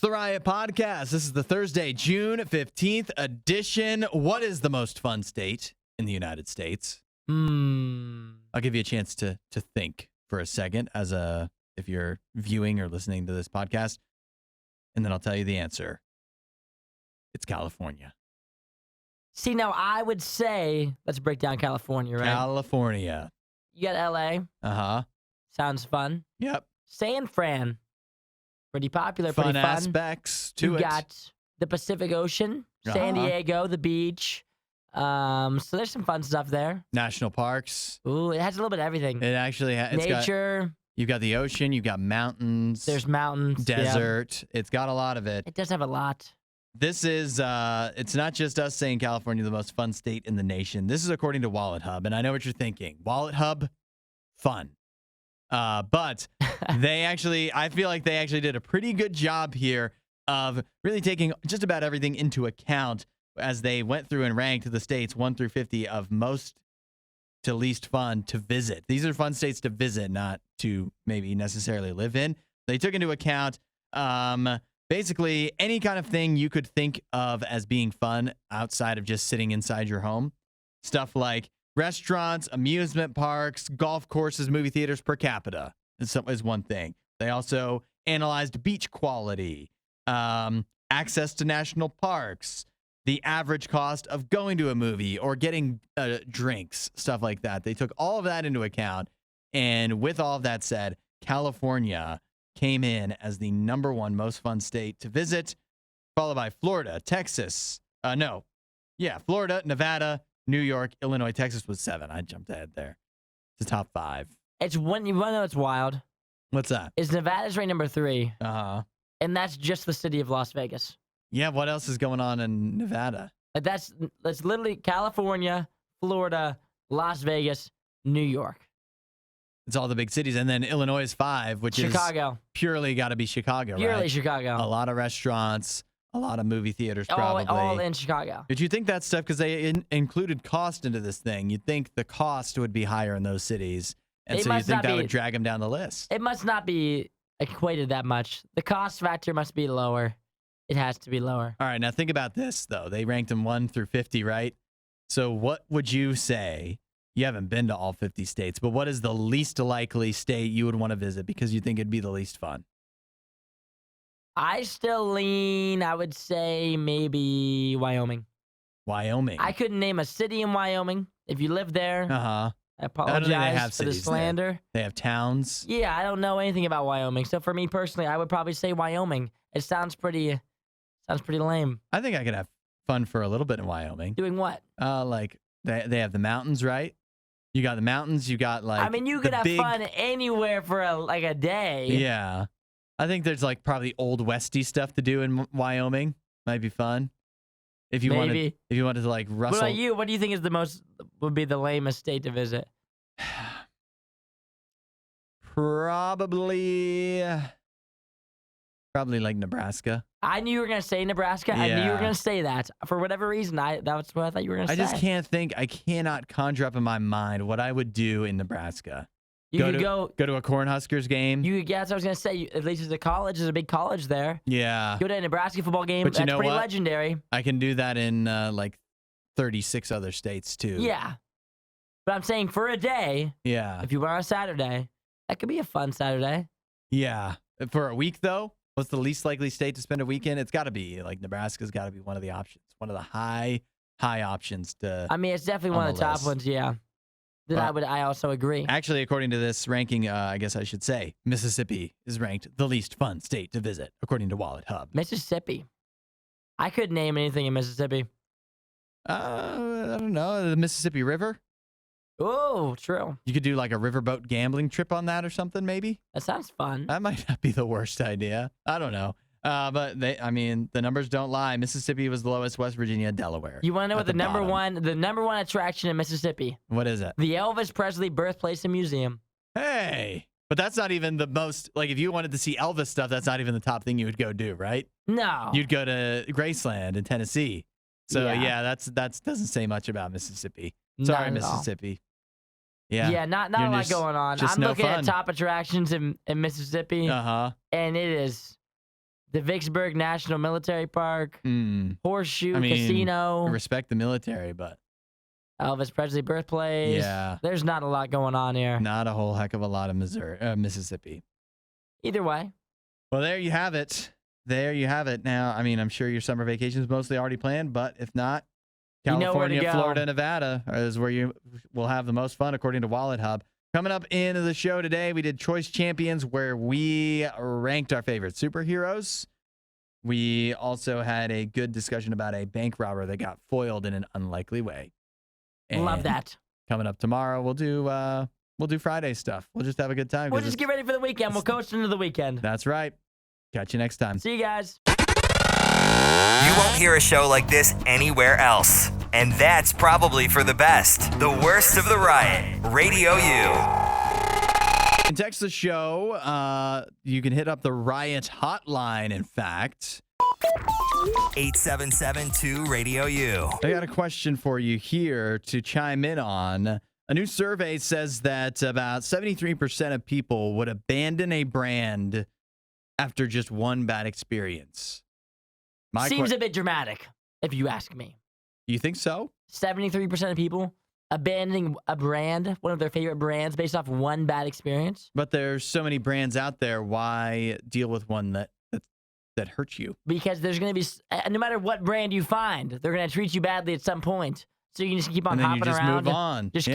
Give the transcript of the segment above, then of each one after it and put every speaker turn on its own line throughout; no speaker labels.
the RIOT Podcast. This is the Thursday, June 15th edition. What is the most fun state in the United States? I'll give you a chance to think for a second if you're viewing or listening to this podcast, and then I'll tell you the answer. It's California.
See, now I would say, let's break down California, right?
California.
You got LA.
Uh-huh.
Sounds fun.
Yep.
San Fran. Pretty popular,
Fun
pretty fun.
aspects to
You
it.
got the Pacific Ocean, San Diego, the beach. So there's some fun stuff there.
National parks.
Ooh, it has a little bit of everything.
It actually has.
Nature.
You've got the ocean. You've got mountains.
There's mountains.
Desert. Yeah. It's got a lot of it.
It does have a lot.
This is, it's not just us saying California the most fun state in the nation. This is according to Wallet Hub, and I know what you're thinking. Wallet Hub, fun. But I feel like they actually did a pretty good job here of really taking just about everything into account as they went through and ranked the states 1 through 50 of most to least fun to visit. These are fun states to visit, not to maybe necessarily live in. They took into account, basically, any kind of thing you could think of as being fun outside of just sitting inside your home. Stuff like restaurants, amusement parks, golf courses, movie theaters per capita is one thing. They also analyzed beach quality, access to national parks, the average cost of going to a movie or getting drinks, stuff like that. They took all of that into account. And with all of that said, California came in as the #1 most fun state to visit, followed by Florida, Texas. Florida, Nevada, New York, Illinois. Texas was 7. I jumped ahead there. It's the top 5.
It's one. You want to know what's wild?
What's that?
Is Nevada's ranked number 3.
Uh-huh.
And that's just the city of Las Vegas.
Yeah, what else is going on in Nevada?
That's literally California, Florida, Las Vegas, New York.
It's all the big cities. And then Illinois is 5, which
Chicago.
is purely got to be Chicago,
Purely
right?
Chicago.
A lot of restaurants, a lot of movie theaters, probably.
All in Chicago.
Did you think that stuff, because they included cost into this thing, you'd think the cost would be higher in those cities. And so you think that would drag them down the list.
It must not be equated that much. The cost factor must be lower. It has to be lower.
All right, now think about this, though. They ranked them 1 through 50, right? So what would you say? You haven't been to all 50 states, but what is the least likely state you would want to visit because you think it'd be the least fun?
I still lean, I would say maybe Wyoming.
Wyoming.
I couldn't name a city in Wyoming. If you live there,
I
apologize for the slander.
There. They have towns.
Yeah, I don't know anything about Wyoming. So for me personally, I would probably say Wyoming. It sounds pretty lame.
I think I could have fun for a little bit in Wyoming.
Doing what?
Like they have the mountains, right? You got the mountains. You got like.
I mean, you could have fun anywhere for a day.
Yeah, I think there's like probably old westy stuff to do in Wyoming. Might be fun. If you wanted to like rustle.
What about you? What do you think would be the lamest state to visit?
Probably like Nebraska.
I knew you were going to say Nebraska.
Yeah.
I knew you were going to say that. For whatever reason, that's what I thought you were going to say.
I just can't think. I cannot conjure up in my mind what I would do in Nebraska.
You
go to a Cornhuskers game.
That's what I was going to say. At least there's a big college there.
Yeah.
Go to a Nebraska football game.
But
That's pretty legendary.
I can do that in like 36 other states too.
Yeah. But I'm saying for a day.
Yeah.
If you went on a Saturday, that could be a fun Saturday.
Yeah. For a week though, what's the least likely state to spend a weekend? It's got to be like Nebraska's got to be one of the options. One of the high options to.
I mean, it's definitely one of the top
list.
ones. Yeah. I also agree.
Actually, according to this ranking, I guess I should say, Mississippi is ranked the least fun state to visit, according to Wallet Hub.
Mississippi. I couldn't name anything in Mississippi.
I don't know. The Mississippi River?
Oh, true.
You could do like a riverboat gambling trip on that or something, maybe?
That sounds fun.
That might not be the worst idea. I don't know. But the numbers don't lie. Mississippi was the lowest. West Virginia, Delaware.
You want to know what the number one attraction in Mississippi?
What is it?
The Elvis Presley Birthplace and Museum.
Hey, but that's not even the most. Like, if you wanted to see Elvis stuff, that's not even the top thing you would go do, right?
No.
You'd go to Graceland in Tennessee. So yeah, that doesn't say much about Mississippi. Sorry, Mississippi. Yeah.
Yeah, not a lot going on. I'm looking at top attractions in Mississippi.
Uh-huh.
And the Vicksburg National Military Park, Horseshoe Casino,
Respect the military, but
Elvis Presley birthplace.
yeah,
There's not a lot going on here.
not a whole heck of a lot of Mississippi.
Either way.
Well, there you have it. There you have it. Now, I mean, I'm sure your summer vacation is mostly already planned, but if not, California, Florida, Nevada is where you will have the most fun, according to Wallet Hub. Coming up into the show today, we did Choice Champions, where we ranked our favorite superheroes. We also had a good discussion about a bank robber that got foiled in an unlikely way. And
love that.
Coming up tomorrow, we'll do Friday stuff. We'll just have a good time.
We'll just get ready for the weekend. We'll coast into the weekend.
That's right. Catch you next time.
See you guys.
You won't hear a show like this anywhere else. And that's probably for the best. The worst of the riot. Radio U.
And text the show. You can hit up the RIOT hotline, in fact.
877-2-RADIO-U.
I got a question for you here to chime in on. A new survey says that about 73% of people would abandon a brand after just one bad experience.
Seems a bit dramatic, if you ask me.
You think so?
73% of people abandoning a brand, one of their favorite brands, based off one bad experience.
But there's so many brands out there. Why deal with one that hurts you?
Because there's going to be, no matter what brand you find, they're going to treat you badly at some point. So you can just keep on hopping around.
And then you just move on.
Just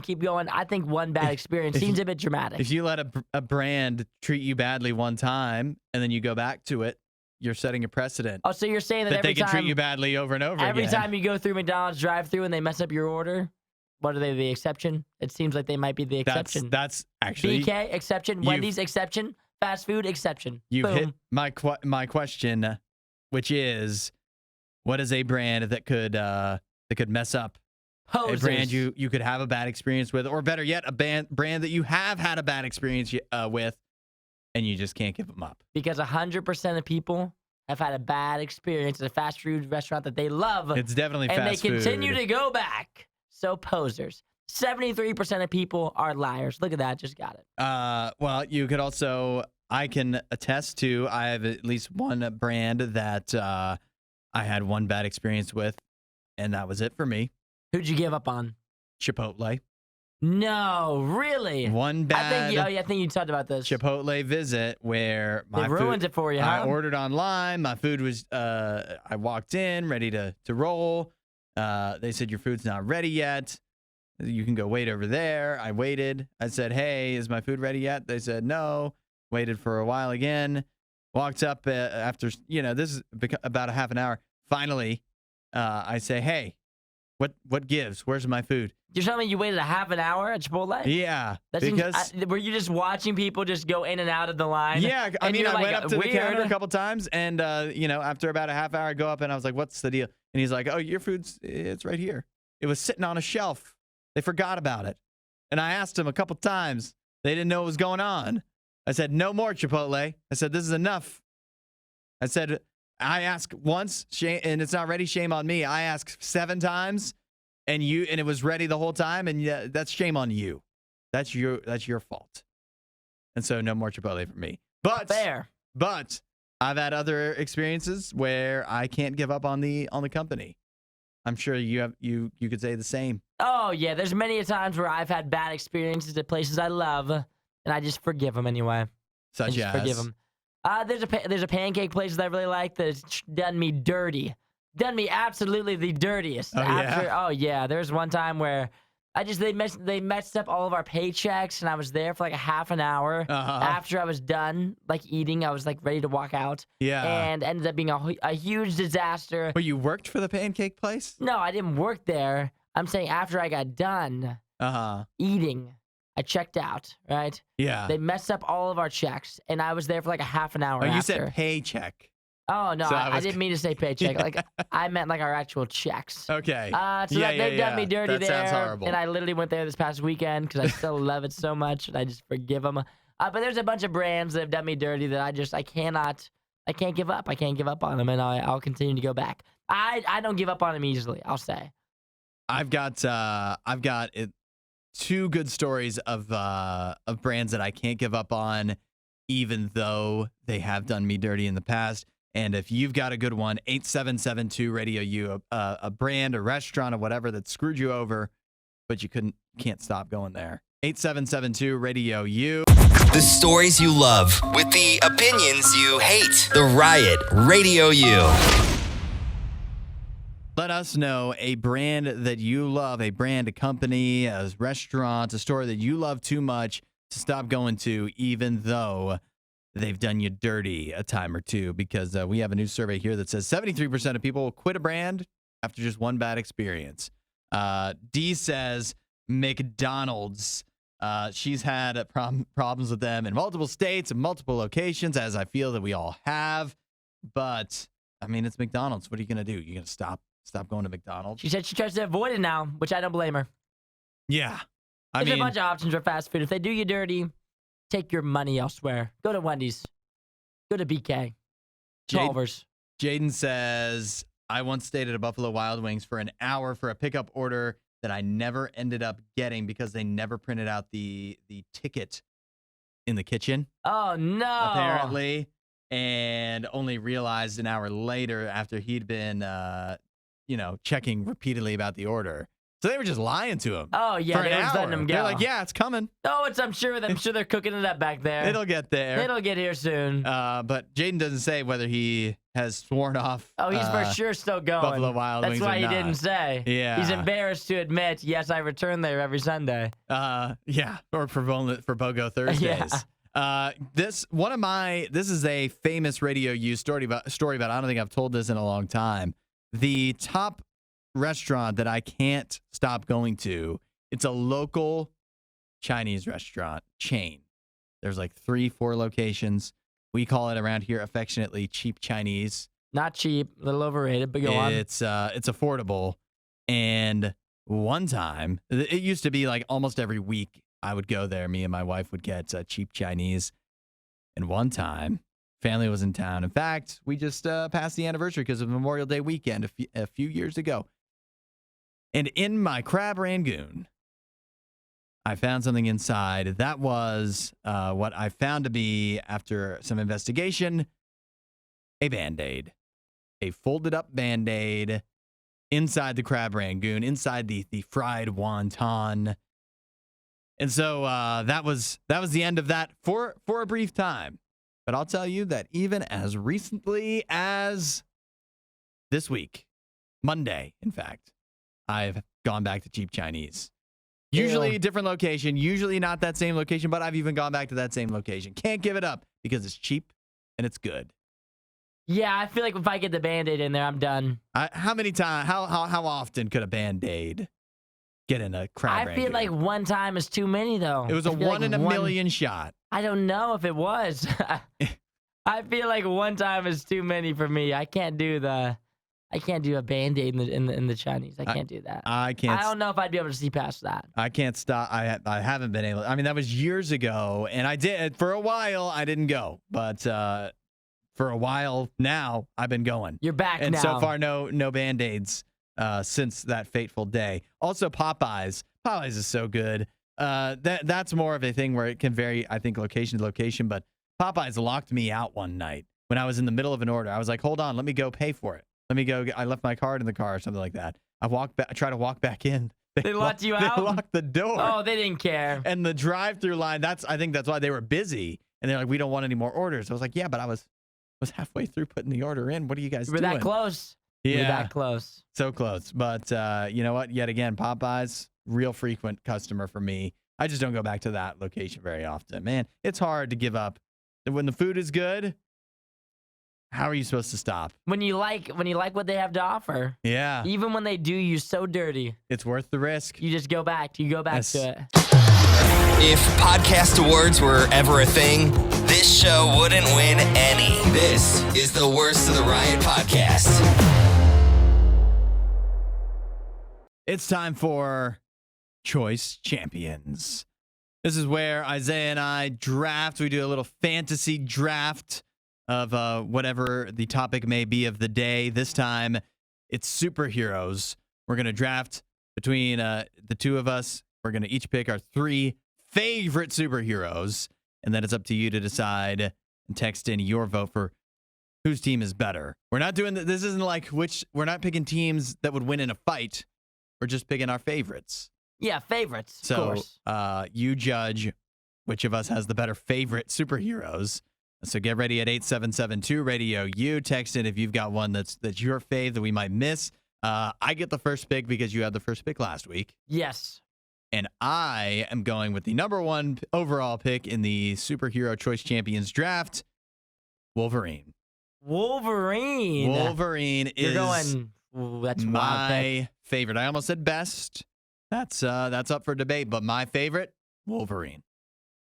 keep going. I think one bad experience seems a bit dramatic.
If you let a brand treat you badly one time and then you go back to it, you're setting a precedent.
Oh, so you're saying that
they can treat you badly over and over again.
Every time you go through McDonald's drive-thru and they mess up your order, what are they, the exception? It seems like they might be the exception.
That's actually...
BK, exception. Wendy's, exception. Fast food, exception.
You've
Boom.
hit my question, which is, what is a brand that could mess up
Hoses.
a brand you could have a bad experience with, or better yet, a brand that you have had a bad experience with, and you just can't give them up?
Because 100% of people have had a bad experience at a fast food restaurant that they love.
It's definitely fast food.
And they continue to go back. So posers. 73% of people are liars. Look at that. Just got it.
Well, you could also, I can attest to, I have at least one brand that I had one bad experience with, and that was it for me.
Who'd you give up on?
Chipotle.
No, really?
One bad
I think you talked about this.
Chipotle visit where
they ruined it for you, huh?
I ordered online. My food was, I walked in ready to roll. They said, your food's not ready yet. You can go wait over there. I waited. I said, hey, is my food ready yet? They said, no. Waited for a while again. Walked up after, this is about a half an hour. Finally, I say, hey, what gives? Where's my food?
You're telling me you waited a half an hour at Chipotle?
Yeah. Because
were you just watching people just go in and out of the line?
Yeah. I mean, I went up to
weird.
the counter a couple times, and, after about a half hour, I go up and I was like, what's the deal? And he's like, oh, your it's right here. It was sitting on a shelf. They forgot about it. And I asked him a couple times. They didn't know what was going on. I said, no more Chipotle. I said, this is enough. I said, I asked once, and it's not ready. Shame on me. I asked 7 times, and it was ready the whole time. And yeah, that's shame on you. That's your fault. And so no more Chipotle for me. But
fair.
But I've had other experiences where I can't give up on the company. I'm sure you could say the same.
Oh yeah, there's many a times where I've had bad experiences at places I love, and I just forgive them anyway.
Such as?
Forgive them. There's a pancake place that I really like that's done me dirty. Done me absolutely the dirtiest.
Yeah?
Oh yeah, there's one time where they messed up all of our paychecks, and I was there for like a half an hour. After I was done eating, I was ready to walk out.
Yeah.
And ended up being a huge disaster.
But you worked for the pancake place?
No, I didn't work there. I'm saying after I got done eating, I checked out, right?
Yeah.
They messed up all of our checks, and I was there for like a half an hour
Oh, you
after.
said paycheck.
Oh, no,
So
I didn't mean to say paycheck. I meant our actual checks.
Okay.
They've done me dirty
that
there.
Sounds horrible.
And I literally went there this past weekend because I still love it so much, and I just forgive them. But there's a bunch of brands that have done me dirty that I can't give up. I can't give up on them, and I'll continue to go back. I don't give up on them easily, I'll say.
I've got 2 good stories of brands that I can't give up on, even though they have done me dirty in the past. And if you've got a good one, 8772 Radio U, a brand, a restaurant, or whatever that screwed you over, but you can't stop going there. 8772 Radio U.
The stories you love with the opinions you hate. The Riot Radio U.
Let us know a brand that you love, a brand, a company, a restaurant, a store that you love too much to stop going to, even though they've done you dirty a time or two. Because we have a new survey here that says 73% of people will quit a brand after just one bad experience. D says McDonald's. She's had problems with them in multiple states and multiple locations, as I feel that we all have. But, I mean, it's McDonald's. What are you going to do? You're going to stop going to McDonald's?
She said she tries to avoid it now, which I don't blame her.
Yeah.
There's a bunch of options for fast food. If they do you dirty, take your money elsewhere. Go to Wendy's. Go to BK. Culver's.
Jaden says, I once stayed at a Buffalo Wild Wings for an hour for a pickup order that I never ended up getting because they never printed out the ticket in the kitchen.
Oh, no.
Apparently. And only realized an hour later after he'd been, checking repeatedly about the order. So they were just lying to him.
Oh, yeah.
For
They
an
were
hour.
letting him go.
They're like, yeah, it's coming.
Oh, I'm sure they're cooking it up back there.
It'll get there.
It'll get here soon.
But Jaden doesn't say whether he has sworn off.
Oh, he's for sure still going.
Buffalo Wild Wings.
That's why
or
he
not.
didn't say.
Yeah.
He's embarrassed to admit, yes, I return there every Sunday.
Yeah. Or for BOGO Thursdays.
Yeah.
This is a famous Radio U story about, I don't think I've told this in a long time. The top restaurant that I can't stop going to, it's a local Chinese restaurant chain. There's like 3-4 locations. We call it around here affectionately Cheap Chinese.
Not cheap, a little overrated, but go on.
It's affordable. And one time, it used to be like almost every week I would go there. Me and my wife would get Cheap Chinese. And one time, family was in town. In fact, we just passed the anniversary because of Memorial Day weekend a few years ago. And in my crab rangoon, I found something inside. That was what I found to be, after some investigation, a Band-Aid. A folded up Band-Aid inside the crab rangoon, inside the fried wonton. And so that was the end of that for a brief time. But I'll tell you that even as recently as this week, Monday, in fact, I've gone back to Cheap Chinese. Usually a different location, usually not that same location, but I've even gone back to that same location. Can't give it up because it's cheap and it's good.
Yeah, I feel like if I get the Band-Aid in there, I'm done.
How many times, how often could a Band-Aid get in a crab
I feel like one time is too many, though.
It was a one in a million shot.
I don't know if it was. I feel like one time is too many for me. I can't do a Band-Aid in the Chinese. I can't do that.
I can't.
I don't know if I'd be able to see past that.
I can't stop. I haven't been able. I mean, that was years ago, and I did for a while. I didn't go, but for a while now, I've been going.
You're back now.
And so far, no Band-Aids since that fateful day. Also, Popeyes. Popeyes is so good. That's more of a thing where it can vary, I think, location to location. But Popeyes locked me out one night when I was in the middle of an order. I was like, hold on, let me go pay for it. Let me go. I left my card in the car or something like that. I try to walk back in.
They locked you out?
They locked the door.
Oh, they didn't care.
And the drive-through line, I think that's why they were busy. And they're like, we don't want any more orders. I was like, yeah, but I was halfway through putting the order in. What are you guys doing?
We're that close.
Yeah.
We're that close.
So close. But you know what? Yet again, Popeyes, real frequent customer for me. I just don't go back to that location very often. Man, it's hard to give up. When the food is good, how are you supposed to stop?
When you like what they have to offer.
Yeah.
Even when they do you so dirty.
It's worth the risk.
You just go back. You go back to it.
If podcast awards were ever a thing, this show wouldn't win any. This is the Worst of the Riot podcast.
It's time for Choice Champions. This is where Isaiah and I draft. We do a little fantasy draft of whatever the topic may be of the day. This time, it's superheroes. We're going to draft between the two of us. We're going to each pick our 3 favorite superheroes. and then it's up to you to decide and text in your vote for whose team is better. We're not doing this. Isn't like we're not picking teams that would win in a fight. We're just picking our favorites.
Yeah, favorites.
So,
of course.
You judge which of us has the better favorite superheroes. So get ready at 8772 Radio U. Text in if you've got one that's your fave that we might miss. I get the first pick because you had the first pick last week.
Yes.
And I am going with the number one overall pick in the Superhero Choice Champions draft, Wolverine. Wolverine is
You're going. Ooh, that's
my favorite. I almost said best. That's up for debate, but my favorite, Wolverine.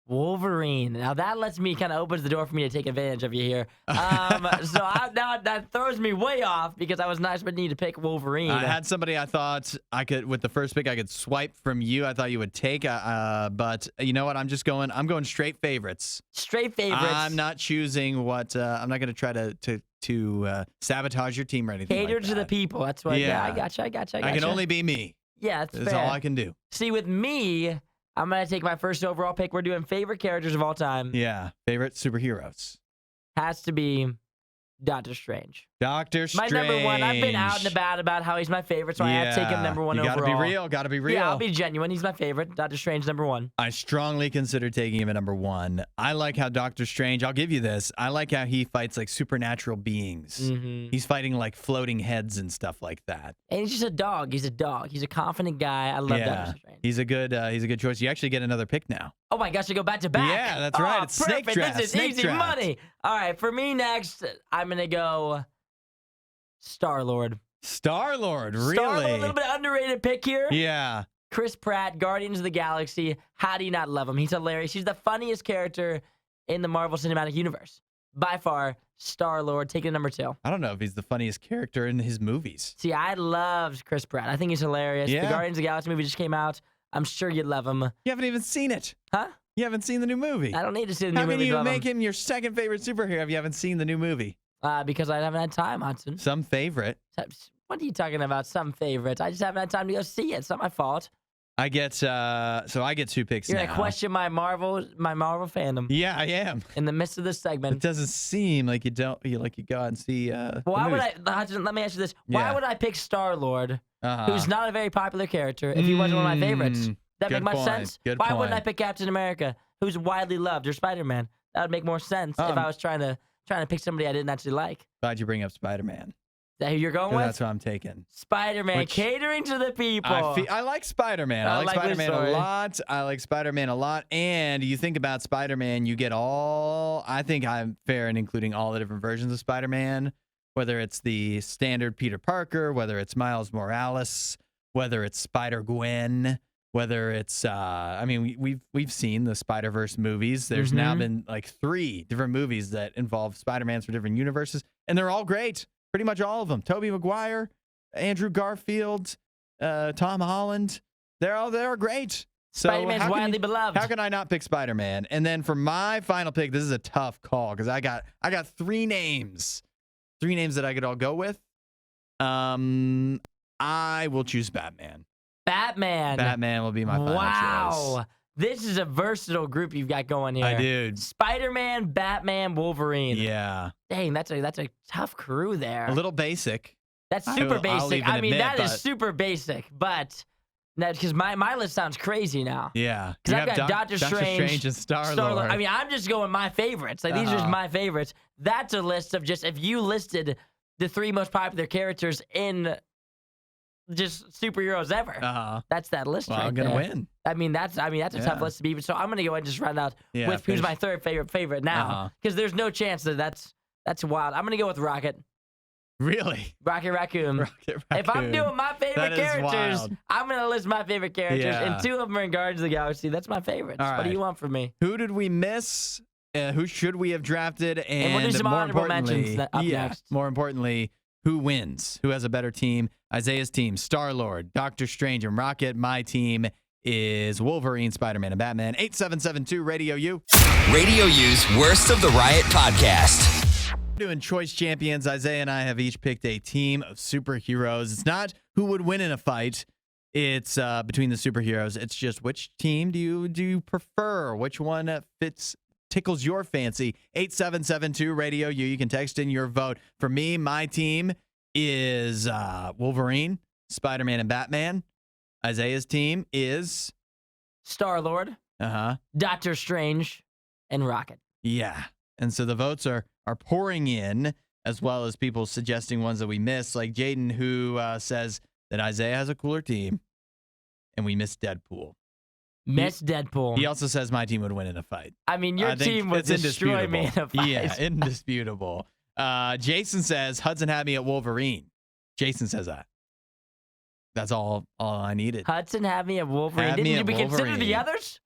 Wolverine. Now that lets me kind of opens the door for me to take advantage of you here. Now that throws me way off because I was not expecting you to pick Wolverine.
I had somebody I thought I could, with the first pick, I could swipe from you. I thought you would take, but you know what? I'm going straight favorites.
Straight favorites.
I'm not choosing what, I'm not going to try to sabotage your team or anything
Cater
like
to
that.
the people. That's what, yeah, I gotcha.
I can only be me.
Yeah, that's
That's
fair.
all I can do.
See, with me, I'm going to take my first overall pick. We're doing favorite characters of all time.
Yeah, favorite superheroes.
Has to be Doctor Strange.
Doctor
My
Strange.
number one. I've been out and about how he's my favorite, so I had to take him number one overall.
Gotta be real. Gotta be real.
Yeah, I'll be genuine. He's my favorite. Doctor Strange, number one.
I strongly consider taking him at number one. I like how Doctor Strange, I'll give you this, I like how he fights like supernatural beings.
Mm-hmm.
He's fighting like floating heads and stuff like that.
And he's just a dog. He's a dog. He's a confident guy. I love Doctor Strange.
He's a good choice. You actually get another pick now.
Oh my gosh, I go back to back.
Yeah, that's right. It's
perfect.
snake draft.
This is
Snake
easy
draft.
money. All right, for me next, I'm going to go Star-Lord.
Star-Lord, really?
Star-Lord, a little bit underrated pick here.
Yeah.
Chris Pratt, Guardians of the Galaxy. How do you not love him? He's hilarious. He's the funniest character in the Marvel Cinematic Universe. By far, Star-Lord, taking number two.
I don't know if he's the funniest character in his movies.
See, I loved Chris Pratt. I think he's hilarious.
Yeah.
The Guardians of the Galaxy movie just came out. I'm sure you'd love him.
You haven't even seen it.
Huh?
You haven't seen the new movie.
I don't need to see the new
How
movie.
can you
to love
make him your second favorite superhero if you haven't seen the new movie?
Because I haven't had time, Hudson.
Some favorite.
What are you talking about? Some favorites. I just haven't had time to go see it. It's not my fault.
I get I get two picks
You're
now.
gonna question my Marvel fandom.
Yeah, I am.
In the midst of this
It
segment.
doesn't seem like you go out and see.
Why would Hudson, let me ask you this. Why would I pick Star-Lord, who's not a very popular character, if he wasn't one of my favorites? That make much sense? Why wouldn't I pick Captain America, who's widely loved, or Spider-Man? That would make more sense if I was trying to pick somebody I didn't actually like.
Glad you bring up Spider-Man.
Is that who you're going with?
That's what I'm taking.
Spider-Man, catering to the people.
I like Spider-Man. I like Spider-Man
Story.
a lot. I like Spider-Man a lot. And you think about Spider-Man, you get I think I'm fair in including all the different versions of Spider-Man, whether it's the standard Peter Parker, whether it's Miles Morales, whether it's Spider-Gwen, whether it's we've seen the Spider-Verse movies. There's now been like 3 different movies that involve Spider-Mans for different universes, and they're all great. Pretty much all of them. Tobey Maguire, Andrew Garfield, Tom Holland. They're great. So
Spider-Man's widely beloved.
How can I not pick Spider-Man? And then for my final pick, this is a tough call because I got 3 names. 3 names that I could all go with. I will choose Batman. Batman will be my final choice.
Wow. This is a versatile group you've got going here.
I do.
Spider-Man, Batman, Wolverine.
Yeah.
Dang, that's a tough crew there.
A little basic.
That's super
I'll
basic.
even admit,
that is
but-
super basic, but because my list sounds crazy now.
Yeah.
Because
You
I've got
have
Doctor Strange
and Star-Lord.
I mean, I'm just going my favorites. Like these are just my favorites. That's a list of just if you listed the 3 most popular characters in just superheroes ever. That's that list
Well,
right
I'm gonna
there.
win.
I mean, that's a tough list to beat. So I'm gonna go ahead and just run out
Yeah,
with who's
finish.
my third favorite now, because there's no chance that's wild. I'm gonna go with Rocket
Really?
Raccoon.
Rocket
If I'm
Raccoon.
doing my favorite
That is
characters,
wild.
I'm gonna list my favorite characters,
Yeah.
and 2 of them are in Guardians of the Galaxy. That's my favorites.
All
What do
right.
you want from me?
Who did we miss? Who should we have drafted? And
we'll do some
more
honorable
importantly,
mentions up next.
More importantly, who wins? Who has a better team? Isaiah's team, Star-Lord, Doctor Strange, and Rocket. My team is Wolverine, Spider-Man, and Batman. 8772 Radio U.
Radio U's Worst of the Riot podcast.
Doing Choice Champions. Isaiah and I have each picked a team of superheroes. It's not who would win in a fight. It's between the superheroes. It's just which team do you prefer? Which one fits tickles your fancy. 8772 Radio U. You can text in your vote. For me, my team is Wolverine, Spider-Man, and Batman. Isaiah's team is
Star-Lord, Doctor Strange, and Rocket.
Yeah. And so the votes are pouring in, as well as people suggesting ones that we missed, like Jaden, who says that Isaiah has a cooler team, and we missed Deadpool.
Deadpool.
He also says my team would win in a fight.
I mean, your team would destroy me in a fight.
Yeah, indisputable. Jason says Hudson had me at Wolverine. Jason says that. That's all I needed.
Hudson had me at Wolverine. Didn't we consider the others?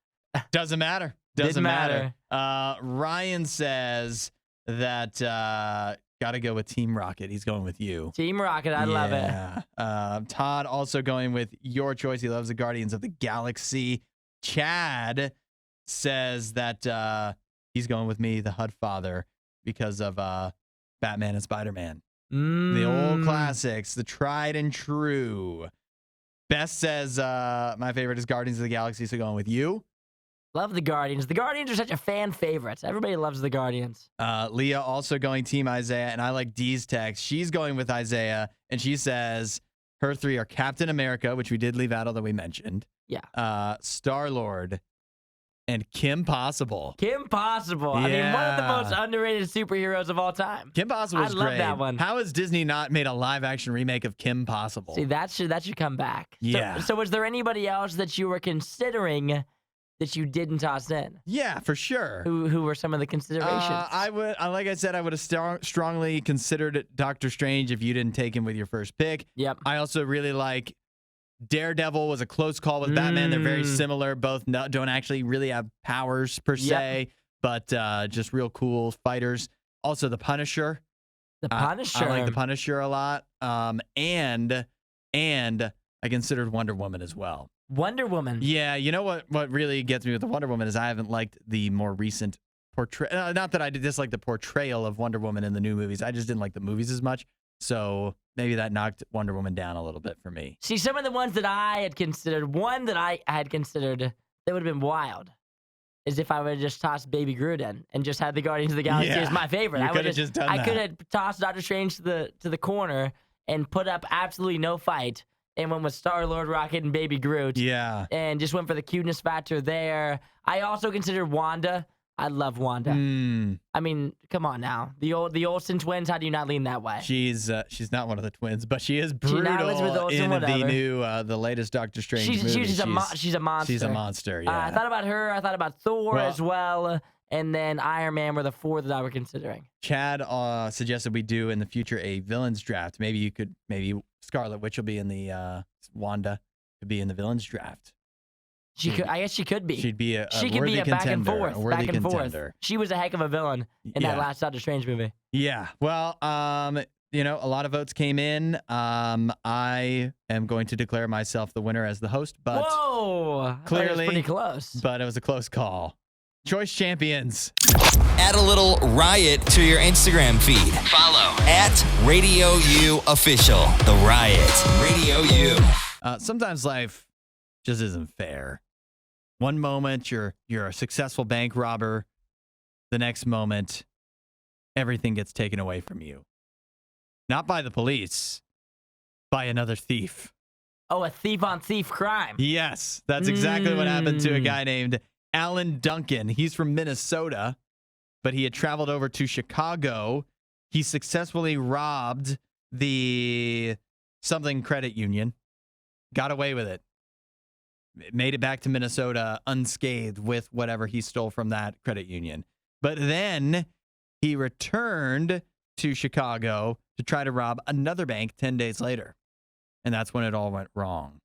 Doesn't matter. Doesn't matter. Ryan says that got to go with Team Rocket. He's going with you.
Team Rocket. I love it.
Todd also going with your choice. He loves the Guardians of the Galaxy. Chad says that he's going with me, the HUD father, because of Batman and Spider-Man. The old classics, the tried and true. Best says my favorite is Guardians of the Galaxy, so going with you.
Love the Guardians. The Guardians are such a fan favorite. Everybody loves the Guardians.
Leah also going Team Isaiah, and I like Dee's text. She's going with Isaiah, and she says her three are Captain America, which we did leave out, although we mentioned.
Yeah.
Star-Lord, and Kim Possible.
Kim Possible.
Yeah.
I mean, one of the most underrated superheroes of all time.
Kim Possible is great.
I love that one.
How has Disney not made a live-action remake of Kim Possible?
See, that should come back.
Yeah.
So was there anybody else that you were considering that you didn't toss in?
Yeah, for sure.
Who were some of the considerations?
Like I said, I would have strongly considered Doctor Strange if you didn't take him with your first pick.
Yep.
I also really like Daredevil. Was a close call with Batman. They're very similar. Both don't actually really have powers per se, but just real cool fighters. Also, the Punisher.
The Punisher.
I like the Punisher a lot. And I considered Wonder Woman as well.
Wonder Woman.
Yeah, you know what really gets me with the Wonder Woman is I haven't liked the more recent portrayal. Not that I dislike the portrayal of Wonder Woman in the new movies. I just didn't like the movies as much. So maybe that knocked Wonder Woman down a little bit for me.
See, some of the ones that I had considered, one that I had considered that would have been wild is if I would have just tossed Baby Groot in and just had the Guardians of the Galaxy as my favorite.
You could have just done that.
I could have tossed Doctor Strange to the corner and put up absolutely no fight. And went with Star-Lord, Rocket, and Baby Groot.
Yeah.
And just went for the cuteness factor there. I also considered Wanda. I love Wanda. I mean, come on now. The Olsen twins, how do you not lean that way?
She's not one of the twins, but she is brutal
Olsen,
in
whatever.
the new, the latest Doctor Strange movie.
She's a monster.
She's a monster, yeah.
I thought about her. I thought about Thor as well. And then Iron Man were the four that I were considering.
Chad suggested we do in the future a villains draft. Maybe Scarlet Witch will be in the Wanda could be in the villains draft.
She could. I guess she could be.
She'd be a
she could be a back and forth.
Back and forth.
She was a heck of a villain in that last Doctor Strange movie.
Yeah. Well, a lot of votes came in. I am going to declare myself the winner as the host, but
whoa,
clearly
that was pretty close.
But it was a close call. Choice champions.
Add a little Riot to your Instagram feed. Follow @RadioU Official. The Riot. Radio U.
Sometimes life just isn't fair. One moment you're a successful bank robber. The next moment, everything gets taken away from you. Not by the police, by another thief.
Oh, a thief-on-thief crime.
Yes, that's exactly what happened to a guy named Alan Duncan. He's from Minnesota, but he had traveled over to Chicago. He successfully robbed the something credit union, got away with it, made it back to Minnesota unscathed with whatever he stole from that credit union. But then he returned to Chicago to try to rob another bank 10 days later. And that's when it all went wrong.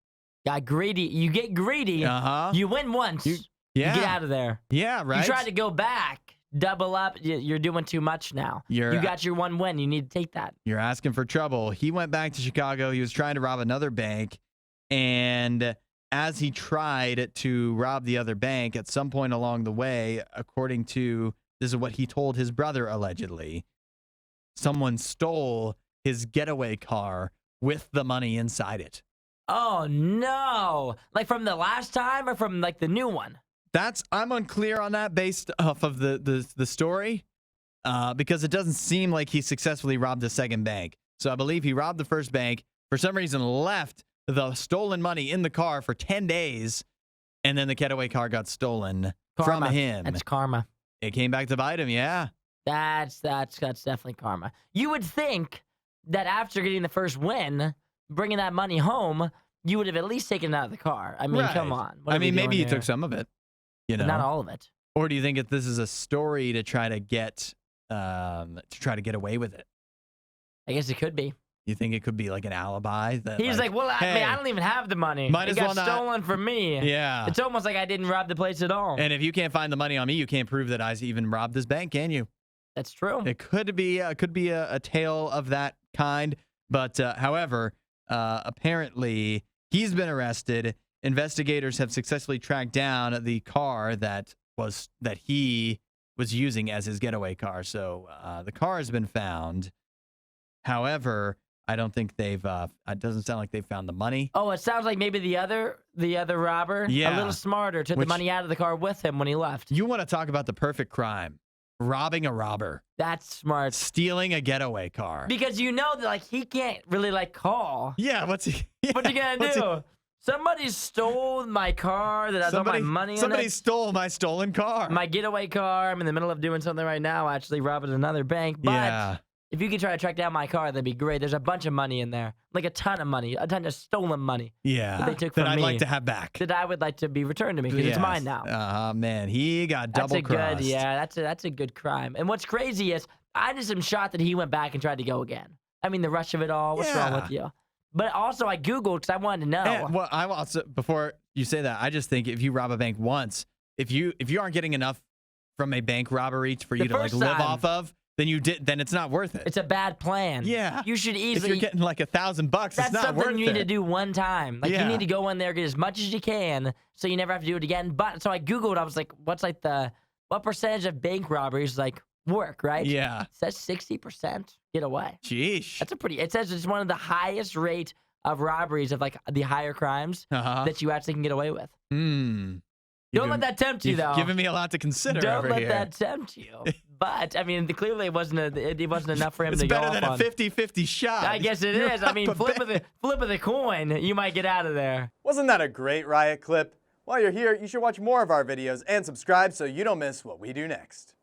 Got greedy. You get greedy. You win once. You get out of there.
Yeah, right.
You try to go back, double up. You're doing too much now. You got your one win. You need to take that.
You're asking for trouble. He went back to Chicago. He was trying to rob another bank. And as he tried to rob the other bank, at some point along the way, according to, this is what he told his brother allegedly, someone stole his getaway car with the money inside it.
Oh, no. Like from the last time or from like the new one?
I'm unclear on that based off of the story, because it doesn't seem like he successfully robbed a second bank. So I believe he robbed the first bank, for some reason left the stolen money in the car for 10 days, and then the getaway car got stolen from him.
That's karma.
It came back to bite him, yeah.
That's definitely karma. You would think that after getting the first win, bringing that money home, you would have at least taken it out of the car. I mean,
Right.
come on.
I mean, maybe he took some of it, you know.
But not all of it.
Or do you think this is a story to try to get away with it?
I guess it could be.
You think it could be like an alibi? That
He's like, well,
hey,
I don't even have the money.
might
It
as
got
well not-
stolen from me.
Yeah.
It's almost like I didn't rob the place at all.
And if you can't find the money on me, you can't prove that I even robbed this bank, can you?
That's true.
It could be a tale of that kind. But however, apparently he's been arrested. Investigators have successfully tracked down the car that he was using as his getaway car. So the car has been found. However, I don't think it doesn't sound like they've found the money.
Oh, it sounds like maybe the other robber, a
Yeah.
little smarter, took the money out of the car with him when he left.
You want to talk about the perfect crime? Robbing a robber.
That's smart.
Stealing a getaway car.
Because you know that like he can't really like call.
Yeah, what's he? Yeah,
What you gonna do? Somebody stole my car that has all my money in it.
Somebody stole my stolen car.
My getaway car. I'm in the middle of doing something right now, actually robbing another bank. But
Yeah.
if you could try to track down my car, that'd be great. There's a bunch of money in there, like a ton of money, a ton of stolen money.
Yeah.
That they took
that
from
I'd
me.
like to have back.
That I would like to be returned to me because it's mine now.
Man, he got
That's
double
a
crossed.
good, yeah. That's a good crime. And what's crazy is I just am shocked that he went back and tried to go again. I mean, the rush of it all. What's wrong with you? But also, I Googled because I wanted to know.
And, well, I also, before you say that, I just think if you rob a bank once, if you aren't getting enough from a bank robbery for you to like
first
live
time-
off of, then it's not worth it.
It's a bad plan.
Yeah.
You should
if
easily.
you're getting like $1,000,
That's
it's not
something
worth
you need
it.
to do one time. Like you
Yeah.
need to go in there, get as much as you can, so you never have to do it again. But so I Googled. I was like, what percentage of bank robberies like work? Right?
Yeah.
It says 60% get away.
Sheesh.
That's it says it's one of the highest rate of robberies of like the higher crimes that you actually can get away with. Don't let that tempt you, though.
Giving me a lot to consider.
Don't
over
let
here.
that tempt you. But I mean, clearly it wasn't enough for him
It's
to go
better
off
than a
on.
50-50 shot.
I guess it
You
is. I mean,
rob a bank.
flip of the coin, you might get out of there.
Wasn't that a great Riot clip? While you're here, you should watch more of our videos and subscribe so you don't miss what we do next.